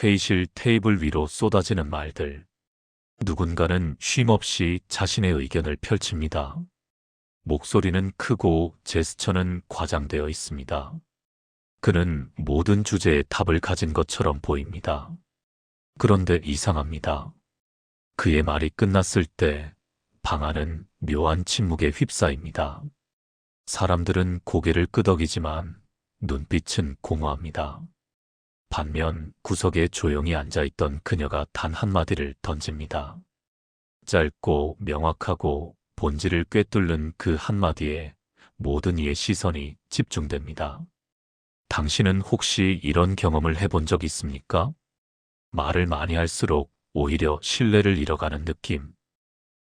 회의실 테이블 위로 쏟아지는 말들. 누군가는 쉼없이 자신의 의견을 펼칩니다. 목소리는 크고 제스처는 과장되어 있습니다. 그는 모든 주제에 답을 가진 것처럼 보입니다. 그런데 이상합니다. 그의 말이 끝났을 때 방 안은 묘한 침묵에 휩싸입니다. 사람들은 고개를 끄덕이지만 눈빛은 공허합니다. 반면 구석에 조용히 앉아있던 그녀가 단 한마디를 던집니다. 짧고 명확하고 본질을 꿰뚫는 그 한마디에 모든 이의 시선이 집중됩니다. 당신은 혹시 이런 경험을 해본 적 있습니까? 말을 많이 할수록 오히려 신뢰를 잃어가는 느낌.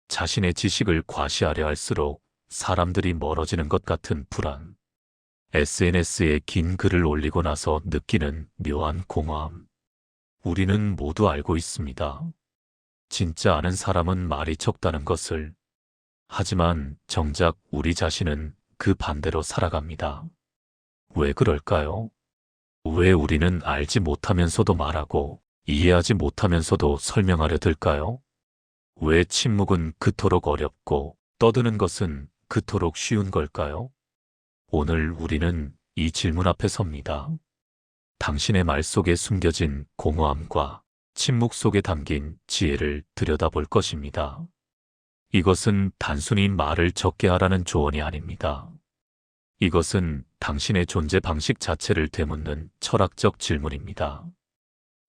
자신의 지식을 과시하려 할수록 사람들이 멀어지는 것 같은 불안. SNS에 긴 글을 올리고 나서 느끼는 묘한 공허함. 우리는 모두 알고 있습니다. 진짜 아는 사람은 말이 적다는 것을. 하지만 정작 우리 자신은 그 반대로 살아갑니다. 왜 그럴까요? 왜 우리는 알지 못하면서도 말하고 이해하지 못하면서도 설명하려 들까요? 왜 침묵은 그토록 어렵고 떠드는 것은 그토록 쉬운 걸까요? 오늘 우리는 이 질문 앞에 섭니다. 당신의 말 속에 숨겨진 공허함과 침묵 속에 담긴 지혜를 들여다볼 것입니다. 이것은 단순히 말을 적게 하라는 조언이 아닙니다. 이것은 당신의 존재 방식 자체를 되묻는 철학적 질문입니다.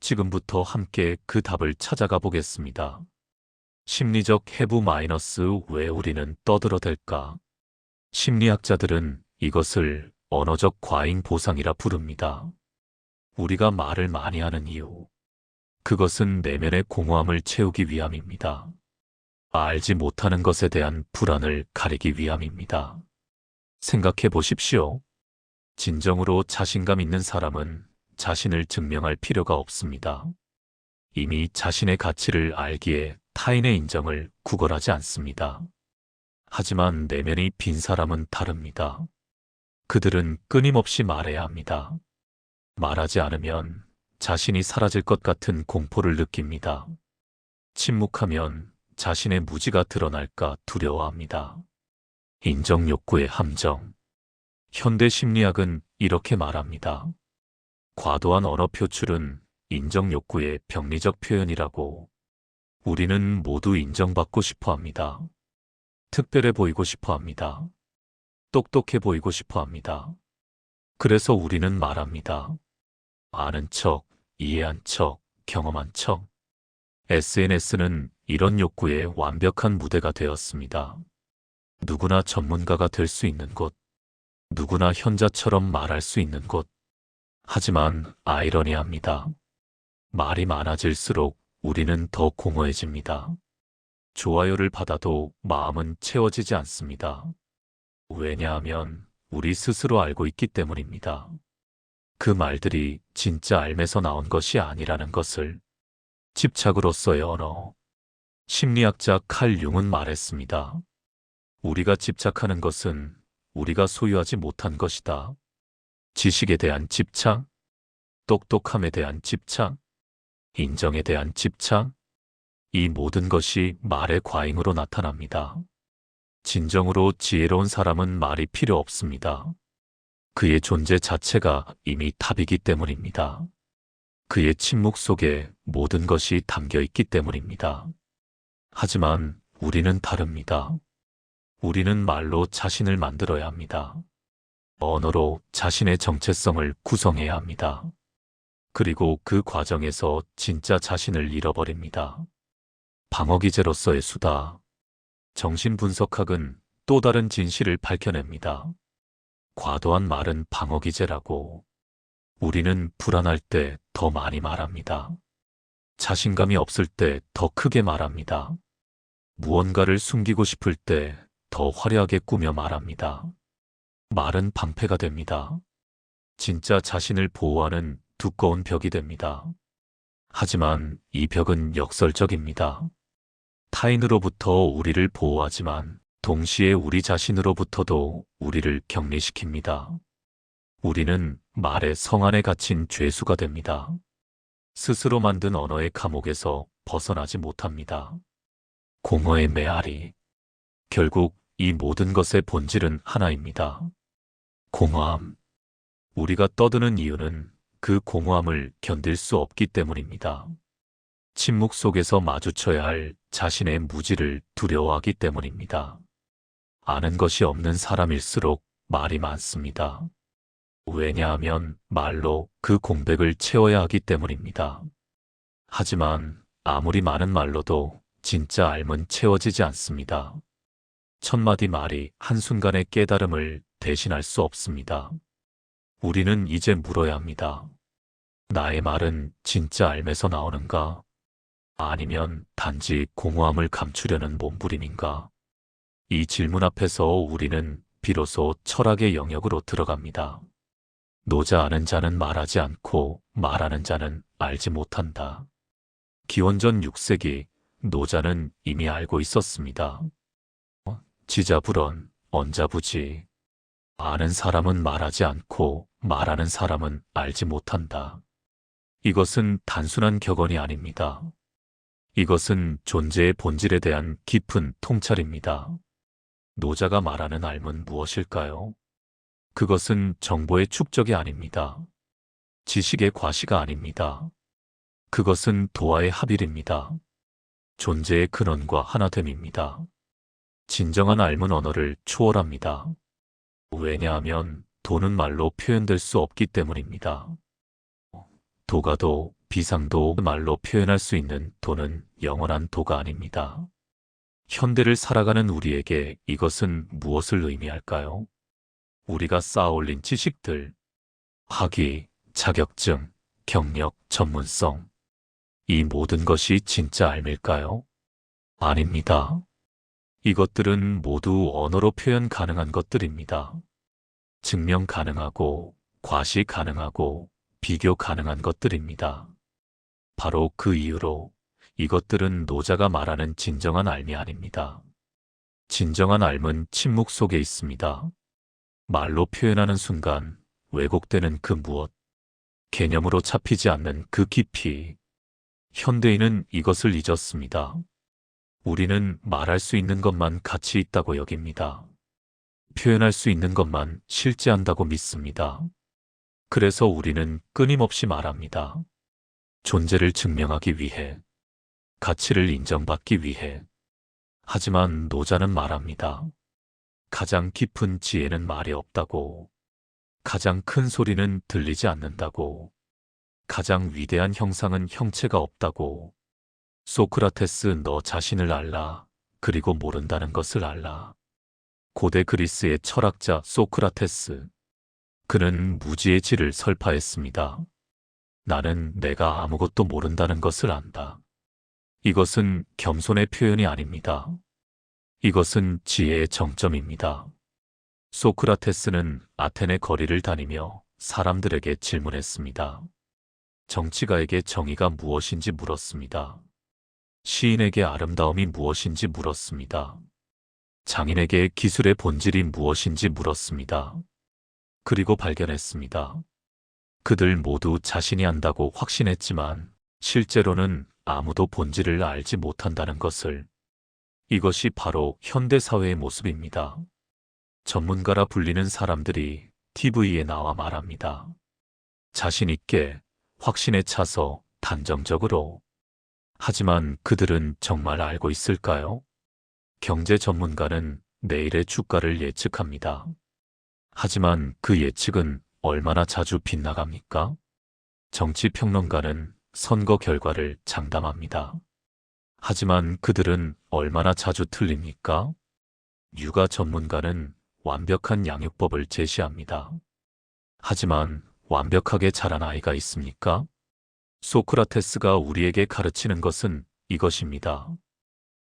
지금부터 함께 그 답을 찾아가 보겠습니다. 심리적 해부 마이너스 왜 우리는 떠들어댈까? 심리학자들은 이것을 언어적 과잉 보상이라 부릅니다. 우리가 말을 많이 하는 이유. 그것은 내면의 공허함을 채우기 위함입니다. 알지 못하는 것에 대한 불안을 가리기 위함입니다. 생각해 보십시오. 진정으로 자신감 있는 사람은 자신을 증명할 필요가 없습니다. 이미 자신의 가치를 알기에 타인의 인정을 구걸하지 않습니다. 하지만 내면이 빈 사람은 다릅니다. 그들은 끊임없이 말해야 합니다. 말하지 않으면 자신이 사라질 것 같은 공포를 느낍니다. 침묵하면 자신의 무지가 드러날까 두려워합니다. 인정 욕구의 함정. 현대 심리학은 이렇게 말합니다. 과도한 언어 표출은 인정 욕구의 병리적 표현이라고. 우리는 모두 인정받고 싶어 합니다. 특별해 보이고 싶어 합니다. 똑똑해 보이고 싶어 합니다. 그래서 우리는 말합니다. 아는 척, 이해한 척, 경험한 척. SNS는 이런 욕구의 완벽한 무대가 되었습니다. 누구나 전문가가 될 수 있는 곳, 누구나 현자처럼 말할 수 있는 곳. 하지만 아이러니합니다. 말이 많아질수록 우리는 더 공허해집니다. 좋아요를 받아도 마음은 채워지지 않습니다. 왜냐하면 우리 스스로 알고 있기 때문입니다. 그 말들이 진짜 알매서 나온 것이 아니라는 것을. 집착으로서의 언어. 심리학자 칼 융은 말했습니다. 우리가 집착하는 것은 우리가 소유하지 못한 것이다. 지식에 대한 집착, 똑똑함에 대한 집착, 인정에 대한 집착, 이 모든 것이 말의 과잉으로 나타납니다. 진정으로 지혜로운 사람은 말이 필요 없습니다. 그의 존재 자체가 이미 답이기 때문입니다. 그의 침묵 속에 모든 것이 담겨 있기 때문입니다. 하지만 우리는 다릅니다. 우리는 말로 자신을 만들어야 합니다. 언어로 자신의 정체성을 구성해야 합니다. 그리고 그 과정에서 진짜 자신을 잃어버립니다. 방어기제로서의 수다. 정신분석학은 또 다른 진실을 밝혀냅니다. 과도한 말은 방어기제라고. 우리는 불안할 때 더 많이 말합니다. 자신감이 없을 때 더 크게 말합니다. 무언가를 숨기고 싶을 때 더 화려하게 꾸며 말합니다. 말은 방패가 됩니다. 진짜 자신을 보호하는 두꺼운 벽이 됩니다. 하지만 이 벽은 역설적입니다. 타인으로부터 우리를 보호하지만 동시에 우리 자신으로부터도 우리를 격리시킵니다. 우리는 말의 성 안에 갇힌 죄수가 됩니다. 스스로 만든 언어의 감옥에서 벗어나지 못합니다. 공허의 메아리. 결국 이 모든 것의 본질은 하나입니다. 공허함. 우리가 떠드는 이유는 그 공허함을 견딜 수 없기 때문입니다. 침묵 속에서 마주쳐야 할 자신의 무지를 두려워하기 때문입니다. 아는 것이 없는 사람일수록 말이 많습니다. 왜냐하면 말로 그 공백을 채워야 하기 때문입니다. 하지만 아무리 많은 말로도 진짜 알면 채워지지 않습니다. 천마디 말이 한순간의 깨달음을 대신할 수 없습니다. 우리는 이제 물어야 합니다. 나의 말은 진짜 알면서 나오는가? 아니면 단지 공허함을 감추려는 몸부림인가? 이 질문 앞에서 우리는 비로소 철학의 영역으로 들어갑니다. 노자 아는 자는 말하지 않고 말하는 자는 알지 못한다. 기원전 6세기 노자는 이미 알고 있었습니다. 지자불언, 언자부지. 아는 사람은 말하지 않고 말하는 사람은 알지 못한다. 이것은 단순한 격언이 아닙니다. 이것은 존재의 본질에 대한 깊은 통찰입니다. 노자가 말하는 알은 무엇일까요? 그것은 정보의 축적이 아닙니다. 지식의 과시가 아닙니다. 그것은 도화의 합일입니다. 존재의 근원과 하나됨입니다. 진정한 알은 언어를 초월합니다. 왜냐하면 도는 말로 표현될 수 없기 때문입니다. 도가도, 비상도 말로 표현할 수 있는 도는 영원한 도가 아닙니다. 현대를 살아가는 우리에게 이것은 무엇을 의미할까요? 우리가 쌓아올린 지식들, 학위, 자격증, 경력, 전문성, 이 모든 것이 진짜 알밀까요? 아닙니다. 이것들은 모두 언어로 표현 가능한 것들입니다. 증명 가능하고, 과시 가능하고, 비교 가능한 것들입니다. 바로 그 이유로 이것들은 노자가 말하는 진정한 알미 아닙니다. 진정한 알은 침묵 속에 있습니다. 말로 표현하는 순간 왜곡되는 그 무엇, 개념으로 잡히지 않는 그 깊이. 현대인은 이것을 잊었습니다. 우리는 말할 수 있는 것만 가치 있다고 여깁니다. 표현할 수 있는 것만 실제한다고 믿습니다. 그래서 우리는 끊임없이 말합니다. 존재를 증명하기 위해, 가치를 인정받기 위해. 하지만 노자는 말합니다. 가장 깊은 지혜는 말이 없다고. 가장 큰 소리는 들리지 않는다고. 가장 위대한 형상은 형체가 없다고. 소크라테스, 너 자신을 알라. 그리고 모른다는 것을 알라. 고대 그리스의 철학자 소크라테스. 그는 무지의 질을 설파했습니다. 나는 내가 아무것도 모른다는 것을 안다. 이것은 겸손의 표현이 아닙니다. 이것은 지혜의 정점입니다. 소크라테스는 아테네 거리를 다니며 사람들에게 질문했습니다. 정치가에게 정의가 무엇인지 물었습니다. 시인에게 아름다움이 무엇인지 물었습니다. 장인에게 기술의 본질이 무엇인지 물었습니다. 그리고 발견했습니다. 그들 모두 자신이 안다고 확신했지만 실제로는 아무도 본질을 알지 못한다는 것을. 이것이 바로 현대사회의 모습입니다. 전문가라 불리는 사람들이 TV에 나와 말합니다. 자신 있게, 확신에 차서, 단정적으로. 하지만 그들은 정말 알고 있을까요? 경제 전문가는 내일의 주가를 예측합니다. 하지만 그 예측은 얼마나 자주 빗나갑니까? 정치 평론가는 선거 결과를 장담합니다. 하지만 그들은 얼마나 자주 틀립니까? 육아 전문가는 완벽한 양육법을 제시합니다. 하지만 완벽하게 자란 아이가 있습니까? 소크라테스가 우리에게 가르치는 것은 이것입니다.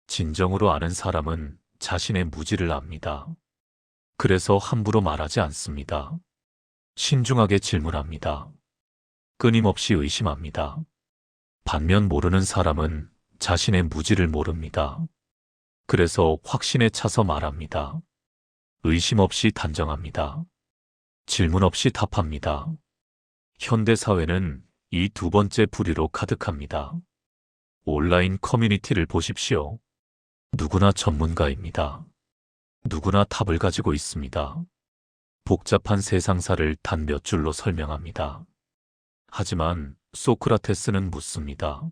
진정으로 아는 사람은 자신의 무지를 압니다. 그래서 함부로 말하지 않습니다. 신중하게 질문합니다. 끊임없이 의심합니다. 반면 모르는 사람은 자신의 무지를 모릅니다. 그래서 확신에 차서 말합니다. 의심 없이 단정합니다. 질문 없이 답합니다. 현대사회는 이 두 번째 부류로 가득합니다. 온라인 커뮤니티를 보십시오. 누구나 전문가입니다. 누구나 답을 가지고 있습니다. 복잡한 세상사를 단 몇 줄로 설명합니다. 하지만 소크라테스는 묻습니다.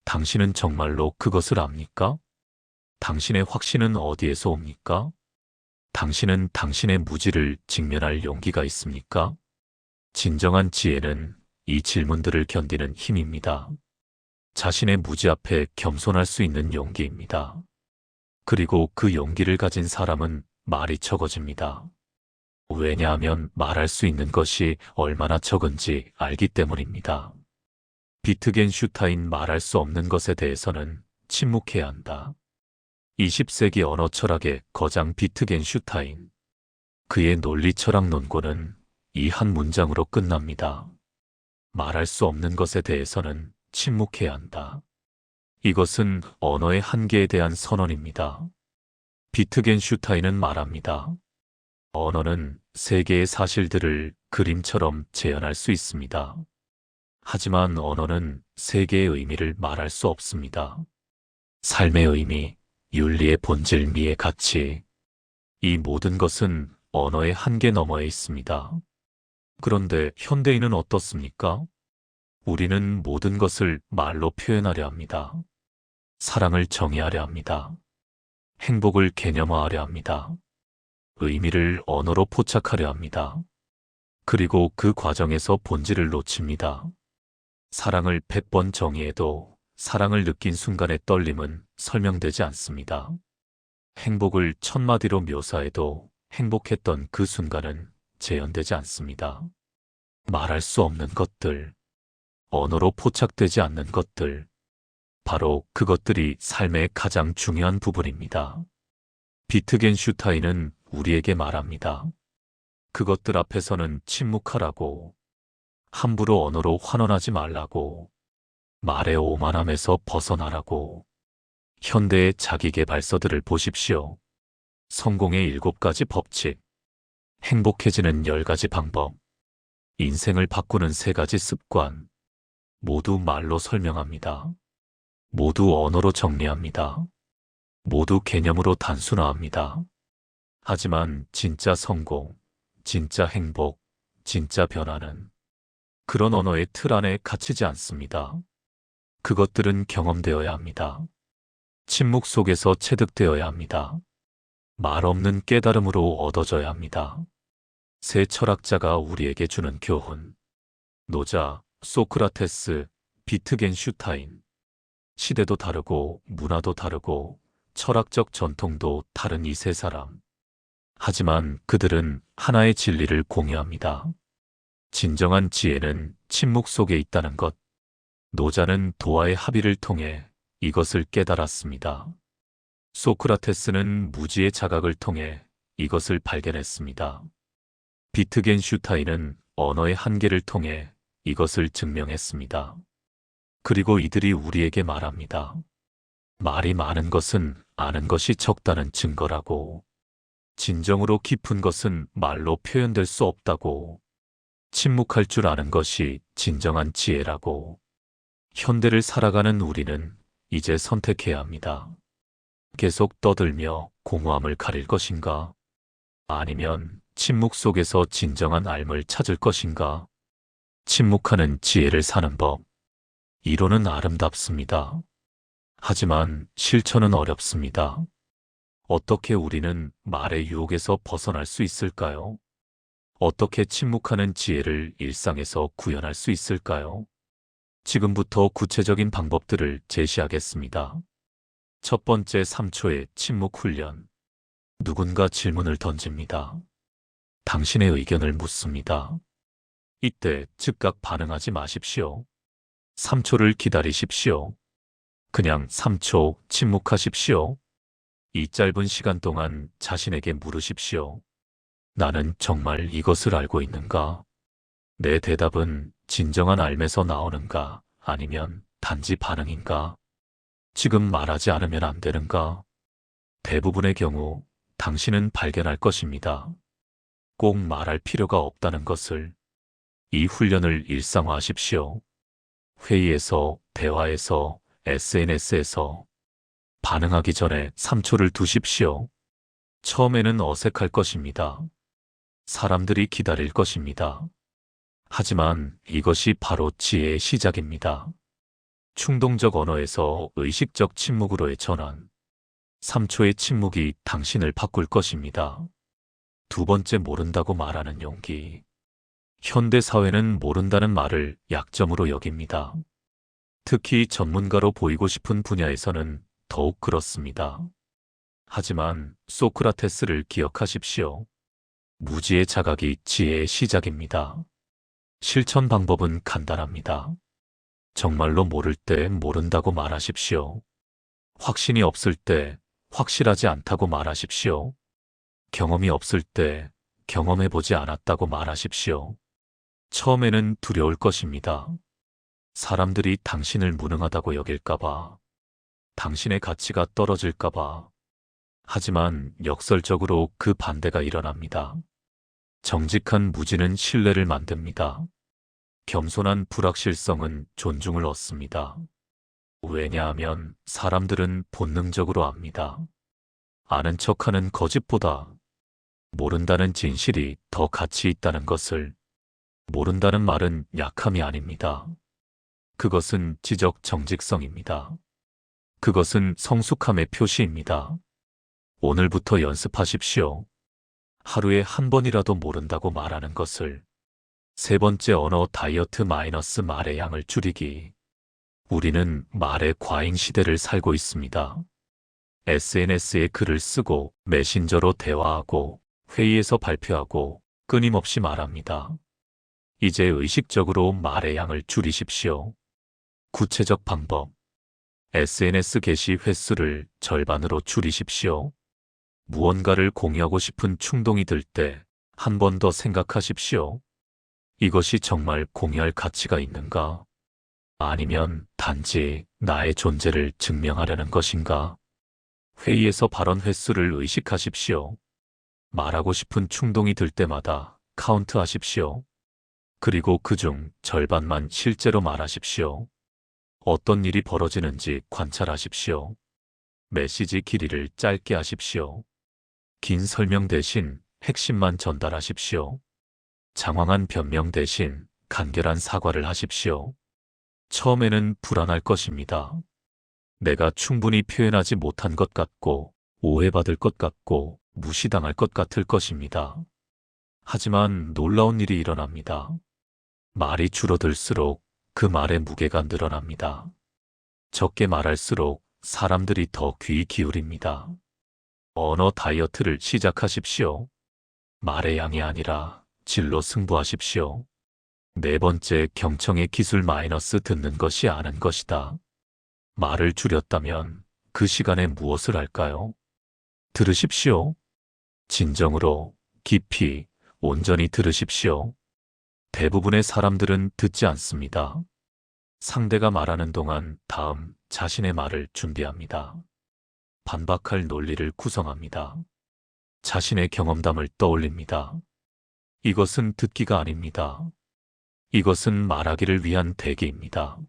당신은 정말로 그것을 압니까? 당신의 확신은 어디에서 옵니까? 당신은 당신의 무지를 직면할 용기가 있습니까? 진정한 지혜는 이 질문들을 견디는 힘입니다. 자신의 무지 앞에 겸손할 수 있는 용기입니다. 그리고 그 용기를 가진 사람은 말이 적어집니다. 왜냐하면 말할 수 있는 것이 얼마나 적은지 알기 때문입니다. 비트겐슈타인 말할 수 없는 것에 대해서는 침묵해야 한다. 20세기 언어 철학의 거장 비트겐슈타인. 그의 논리 철학 논고는 이 한 문장으로 끝납니다. 말할 수 없는 것에 대해서는 침묵해야 한다. 이것은 언어의 한계에 대한 선언입니다. 비트겐슈타인은 말합니다. 언어는 세계의 사실들을 그림처럼 재현할 수 있습니다. 하지만 언어는 세계의 의미를 말할 수 없습니다. 삶의 의미, 윤리의 본질, 미의 가치, 이 모든 것은 언어의 한계 너머에 있습니다. 그런데 현대인은 어떻습니까? 우리는 모든 것을 말로 표현하려 합니다. 사랑을 정의하려 합니다. 행복을 개념화하려 합니다. 의미를 언어로 포착하려 합니다. 그리고 그 과정에서 본질을 놓칩니다. 사랑을 100번 정의해도 사랑을 느낀 순간의 떨림은 설명되지 않습니다. 행복을 1000마디로 묘사해도 행복했던 그 순간은 재현되지 않습니다. 말할 수 없는 것들, 언어로 포착되지 않는 것들, 바로 그것들이 삶의 가장 중요한 부분입니다. 비트겐슈타인은 우리에게 말합니다. 그것들 앞에서는 침묵하라고, 함부로 언어로 환원하지 말라고, 말의 오만함에서 벗어나라고. 현대의 자기계발서들을 보십시오. 성공의 7가지 법칙, 행복해지는 10가지 방법, 인생을 바꾸는 3가지 습관, 모두 말로 설명합니다. 모두 언어로 정리합니다. 모두 개념으로 단순화합니다. 하지만 진짜 성공, 진짜 행복, 진짜 변화는 그런 언어의 틀 안에 갇히지 않습니다. 그것들은 경험되어야 합니다. 침묵 속에서 체득되어야 합니다. 말 없는 깨달음으로 얻어져야 합니다. 세 철학자가 우리에게 주는 교훈. 노자, 소크라테스, 비트겐슈타인. 시대도 다르고 문화도 다르고 철학적 전통도 다른 이 세 사람. 하지만 그들은 하나의 진리를 공유합니다. 진정한 지혜는 침묵 속에 있다는 것. 노자는 도화의 합의를 통해 이것을 깨달았습니다. 소크라테스는 무지의 자각을 통해 이것을 발견했습니다. 비트겐슈타인은 언어의 한계를 통해 이것을 증명했습니다. 그리고 이들이 우리에게 말합니다. 말이 많은 것은 아는 것이 적다는 증거라고. 진정으로 깊은 것은 말로 표현될 수 없다고. 침묵할 줄 아는 것이 진정한 지혜라고. 현대를 살아가는 우리는 이제 선택해야 합니다. 계속 떠들며 공허함을 가릴 것인가? 아니면 침묵 속에서 진정한 삶을 찾을 것인가? 침묵하는 지혜를 사는 법. 이론은 아름답습니다. 하지만 실천은 어렵습니다. 어떻게 우리는 말의 유혹에서 벗어날 수 있을까요? 어떻게 침묵하는 지혜를 일상에서 구현할 수 있을까요? 지금부터 구체적인 방법들을 제시하겠습니다. 첫 번째, 3초의 침묵 훈련. 누군가 질문을 던집니다. 당신의 의견을 묻습니다. 이때 즉각 반응하지 마십시오. 3초를 기다리십시오. 그냥 3초 침묵하십시오. 이 짧은 시간 동안 자신에게 물으십시오. 나는 정말 이것을 알고 있는가? 내 대답은 진정한 삶에서 나오는가? 아니면 단지 반응인가? 지금 말하지 않으면 안 되는가? 대부분의 경우 당신은 발견할 것입니다. 꼭 말할 필요가 없다는 것을. 이 훈련을 일상화하십시오. 회의에서, 대화에서, SNS에서 반응하기 전에 3초를 두십시오. 처음에는 어색할 것입니다. 사람들이 기다릴 것입니다. 하지만 이것이 바로 지혜의 시작입니다. 충동적 언어에서 의식적 침묵으로의 전환. 3초의 침묵이 당신을 바꿀 것입니다. 두 번째, 모른다고 말하는 용기. 현대 사회는 모른다는 말을 약점으로 여깁니다. 특히 전문가로 보이고 싶은 분야에서는 더욱 그렇습니다. 하지만 소크라테스를 기억하십시오. 무지의 자각이 지혜의 시작입니다. 실천 방법은 간단합니다. 정말로 모를 때 모른다고 말하십시오. 확신이 없을 때 확실하지 않다고 말하십시오. 경험이 없을 때 경험해보지 않았다고 말하십시오. 처음에는 두려울 것입니다. 사람들이 당신을 무능하다고 여길까봐, 당신의 가치가 떨어질까봐. 하지만 역설적으로 그 반대가 일어납니다. 정직한 무지는 신뢰를 만듭니다. 겸손한 불확실성은 존중을 얻습니다. 왜냐하면 사람들은 본능적으로 압니다. 아는 척하는 거짓보다 모른다는 진실이 더 가치 있다는 것을. 모른다는 말은 약함이 아닙니다. 그것은 지적 정직성입니다. 그것은 성숙함의 표시입니다. 오늘부터 연습하십시오. 하루에 한 번이라도 모른다고 말하는 것을. 세 번째, 언어 다이어트 마이너스 말의 양을 줄이기. 우리는 말의 과잉 시대를 살고 있습니다. SNS에 글을 쓰고 메신저로 대화하고 회의에서 발표하고 끊임없이 말합니다. 이제 의식적으로 말의 양을 줄이십시오. 구체적 방법. SNS 게시 횟수를 절반으로 줄이십시오. 무언가를 공유하고 싶은 충동이 들 때 한 번 더 생각하십시오. 이것이 정말 공유할 가치가 있는가? 아니면 단지 나의 존재를 증명하려는 것인가? 회의에서 발언 횟수를 의식하십시오. 말하고 싶은 충동이 들 때마다 카운트하십시오. 그리고 그중 절반만 실제로 말하십시오. 어떤 일이 벌어지는지 관찰하십시오. 메시지 길이를 짧게 하십시오. 긴 설명 대신 핵심만 전달하십시오. 장황한 변명 대신 간결한 사과를 하십시오. 처음에는 불안할 것입니다. 내가 충분히 표현하지 못한 것 같고, 오해받을 것 같고, 무시당할 것 같을 것입니다. 하지만 놀라운 일이 일어납니다. 말이 줄어들수록 그 말의 무게가 늘어납니다. 적게 말할수록 사람들이 더 귀 기울입니다. 언어 다이어트를 시작하십시오. 말의 양이 아니라 질로 승부하십시오. 네 번째, 경청의 기술 마이너스 듣는 것이 아는 것이다. 말을 줄였다면 그 시간에 무엇을 할까요? 들으십시오. 진정으로, 깊이, 온전히 들으십시오. 대부분의 사람들은 듣지 않습니다. 상대가 말하는 동안 다음 자신의 말을 준비합니다. 반박할 논리를 구성합니다. 자신의 경험담을 떠올립니다. 이것은 듣기가 아닙니다. 이것은 말하기를 위한 대기입니다.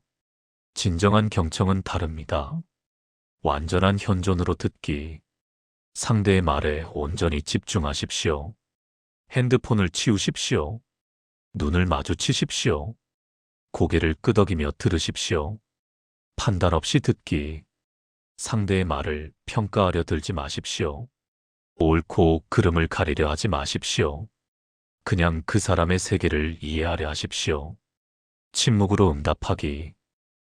진정한 경청은 다릅니다. 완전한 현존으로 듣기. 상대의 말에 온전히 집중하십시오. 핸드폰을 치우십시오. 눈을 마주치십시오. 고개를 끄덕이며 들으십시오. 판단 없이 듣기. 상대의 말을 평가하려 들지 마십시오. 옳고 그름을 가리려 하지 마십시오. 그냥 그 사람의 세계를 이해하려 하십시오. 침묵으로 응답하기.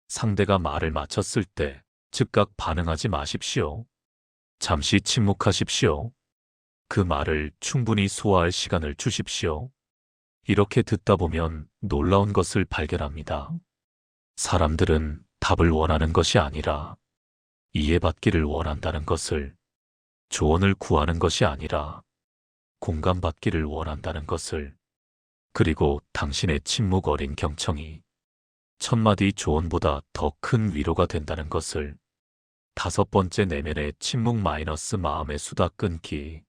상대가 말을 마쳤을 때 즉각 반응하지 마십시오. 잠시 침묵하십시오. 그 말을 충분히 소화할 시간을 주십시오. 이렇게 듣다 보면 놀라운 것을 발견합니다. 사람들은 답을 원하는 것이 아니라 이해받기를 원한다는 것을, 조언을 구하는 것이 아니라 공감받기를 원한다는 것을, 그리고 당신의 침묵 어린 경청이 천마디 조언보다 더 큰 위로가 된다는 것을. 다섯 번째, 내면의 침묵 마이너스 마음의 수다 끊기.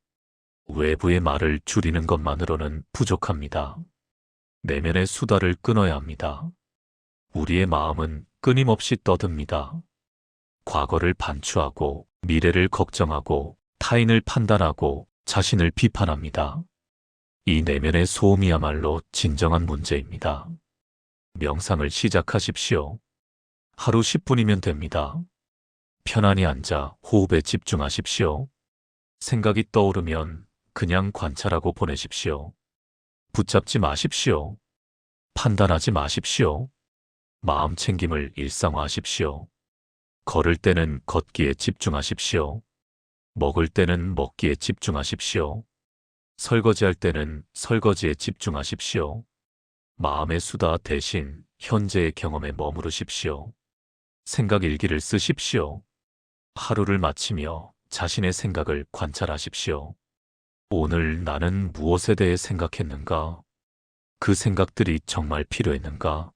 외부의 말을 줄이는 것만으로는 부족합니다. 내면의 수다를 끊어야 합니다. 우리의 마음은 끊임없이 떠듭니다. 과거를 반추하고 미래를 걱정하고 타인을 판단하고 자신을 비판합니다. 이 내면의 소음이야말로 진정한 문제입니다. 명상을 시작하십시오. 하루 10분이면 됩니다. 편안히 앉아 호흡에 집중하십시오. 생각이 떠오르면 그냥 관찰하고 보내십시오. 붙잡지 마십시오. 판단하지 마십시오. 마음 챙김을 일상화하십시오. 걸을 때는 걷기에 집중하십시오. 먹을 때는 먹기에 집중하십시오. 설거지할 때는 설거지에 집중하십시오. 마음의 수다 대신 현재의 경험에 머무르십시오. 생각 일기를 쓰십시오. 하루를 마치며 자신의 생각을 관찰하십시오. 오늘 나는 무엇에 대해 생각했는가? 그 생각들이 정말 필요했는가?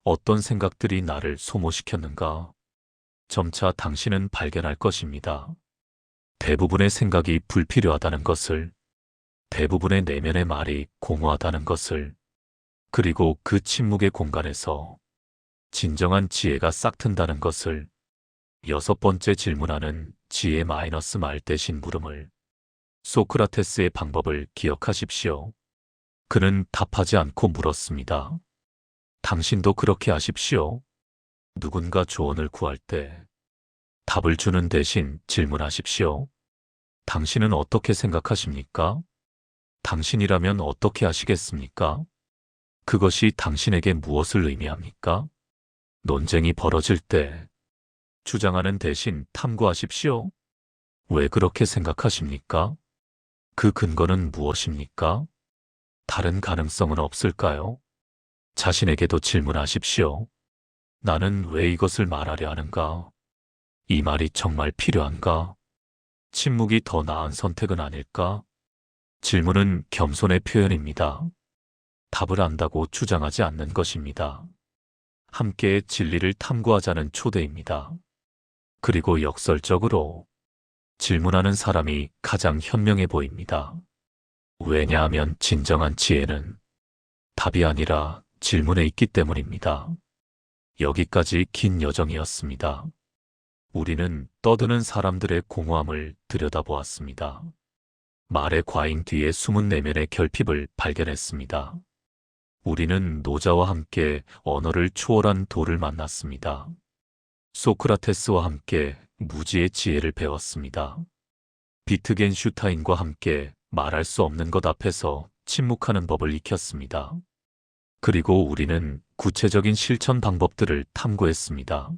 어떤 생각들이 나를 소모시켰는가? 점차 당신은 발견할 것입니다. 대부분의 생각이 불필요하다는 것을, 대부분의 내면의 말이 공허하다는 것을, 그리고 그 침묵의 공간에서 진정한 지혜가 싹튼다는 것을, 6번째 질문하는 지혜 마이너스 말 대신 물음을, 소크라테스의 방법을 기억하십시오. 그는 답하지 않고 물었습니다. 당신도 그렇게 하십시오. 누군가 조언을 구할 때 답을 주는 대신 질문하십시오. 당신은 어떻게 생각하십니까? 당신이라면 어떻게 하시겠습니까? 그것이 당신에게 무엇을 의미합니까? 논쟁이 벌어질 때 주장하는 대신 탐구하십시오. 왜 그렇게 생각하십니까? 그 근거는 무엇입니까? 다른 가능성은 없을까요? 자신에게도 질문하십시오. 나는 왜 이것을 말하려 하는가? 이 말이 정말 필요한가? 침묵이 더 나은 선택은 아닐까? 질문은 겸손의 표현입니다. 답을 안다고 주장하지 않는 것입니다. 함께 진리를 탐구하자는 초대입니다. 그리고 역설적으로 질문하는 사람이 가장 현명해 보입니다. 왜냐하면 진정한 지혜는 답이 아니라 질문에 있기 때문입니다. 여기까지 긴 여정이었습니다. 우리는 떠드는 사람들의 공허함을 들여다보았습니다. 말의 과잉 뒤에 숨은 내면의 결핍을 발견했습니다. 우리는 노자와 함께 언어를 초월한 도를 만났습니다. 소크라테스와 함께 무지의 지혜를 배웠습니다. 비트겐슈타인과 함께 말할 수 없는 것 앞에서 침묵하는 법을 익혔습니다. 그리고 우리는 구체적인 실천 방법들을 탐구했습니다.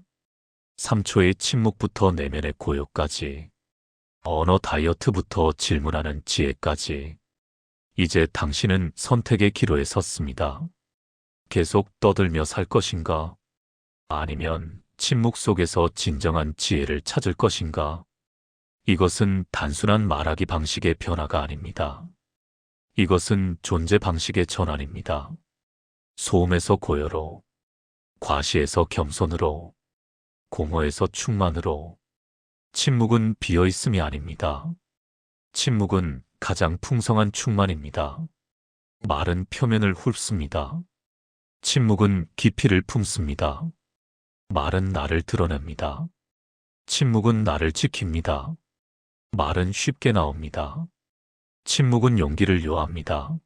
3초의 침묵부터 내면의 고요까지, 언어 다이어트부터 질문하는 지혜까지. 이제 당신은 선택의 기로에 섰습니다. 계속 떠들며 살 것인가? 아니면 침묵 속에서 진정한 지혜를 찾을 것인가? 이것은 단순한 말하기 방식의 변화가 아닙니다. 이것은 존재 방식의 전환입니다. 소음에서 고요로, 과시에서 겸손으로, 공허에서 충만으로. 침묵은 비어있음이 아닙니다. 침묵은 가장 풍성한 충만입니다. 말은 표면을 훑습니다. 침묵은 깊이를 품습니다. 말은 나를 드러냅니다. 침묵은 나를 지킵니다. 말은 쉽게 나옵니다. 침묵은 용기를 요합니다.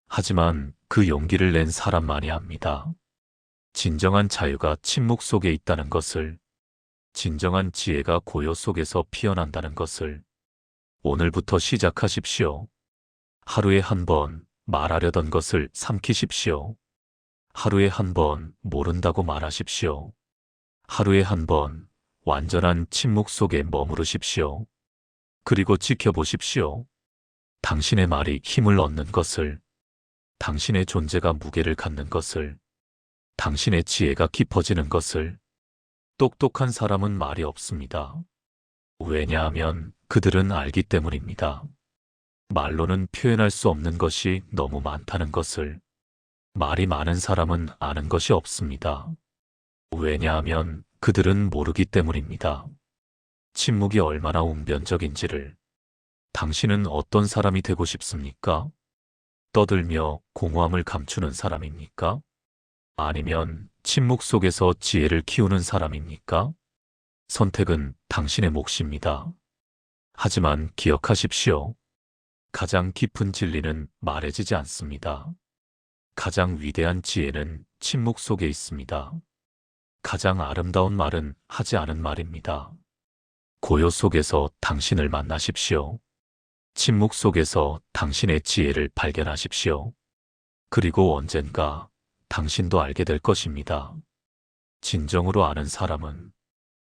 하지만 그 용기를 낸 사람만이 합니다. 진정한 자유가 침묵 속에 있다는 것을, 진정한 지혜가 고요 속에서 피어난다는 것을 오늘부터 시작하십시오. 하루에 한 번 말하려던 것을 삼키십시오. 하루에 한 번 모른다고 말하십시오. 하루에 한 번 완전한 침묵 속에 머무르십시오. 그리고 지켜보십시오. 당신의 말이 힘을 얻는 것을, 당신의 존재가 무게를 갖는 것을, 당신의 지혜가 깊어지는 것을. 똑똑한 사람은 말이 없습니다. 왜냐하면 그들은 알기 때문입니다. 말로는 표현할 수 없는 것이 너무 많다는 것을. 말이 많은 사람은 아는 것이 없습니다. 왜냐하면 그들은 모르기 때문입니다. 침묵이 얼마나 웅변적인지를. 당신은 어떤 사람이 되고 싶습니까? 떠들며 공허함을 감추는 사람입니까? 아니면 침묵 속에서 지혜를 키우는 사람입니까? 선택은 당신의 몫입니다. 하지만 기억하십시오. 가장 깊은 진리는 말해지지 않습니다. 가장 위대한 지혜는 침묵 속에 있습니다. 가장 아름다운 말은 하지 않은 말입니다. 고요 속에서 당신을 만나십시오. 침묵 속에서 당신의 지혜를 발견하십시오. 그리고 언젠가 당신도 알게 될 것입니다. 진정으로 아는 사람은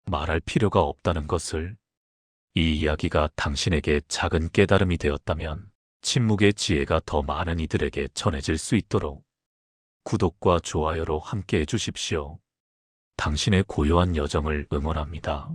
말할 필요가 없다는 것을. 이 이야기가 당신에게 작은 깨달음이 되었다면 침묵의 지혜가 더 많은 이들에게 전해질 수 있도록 구독과 좋아요로 함께 해주십시오. 당신의 고요한 여정을 응원합니다.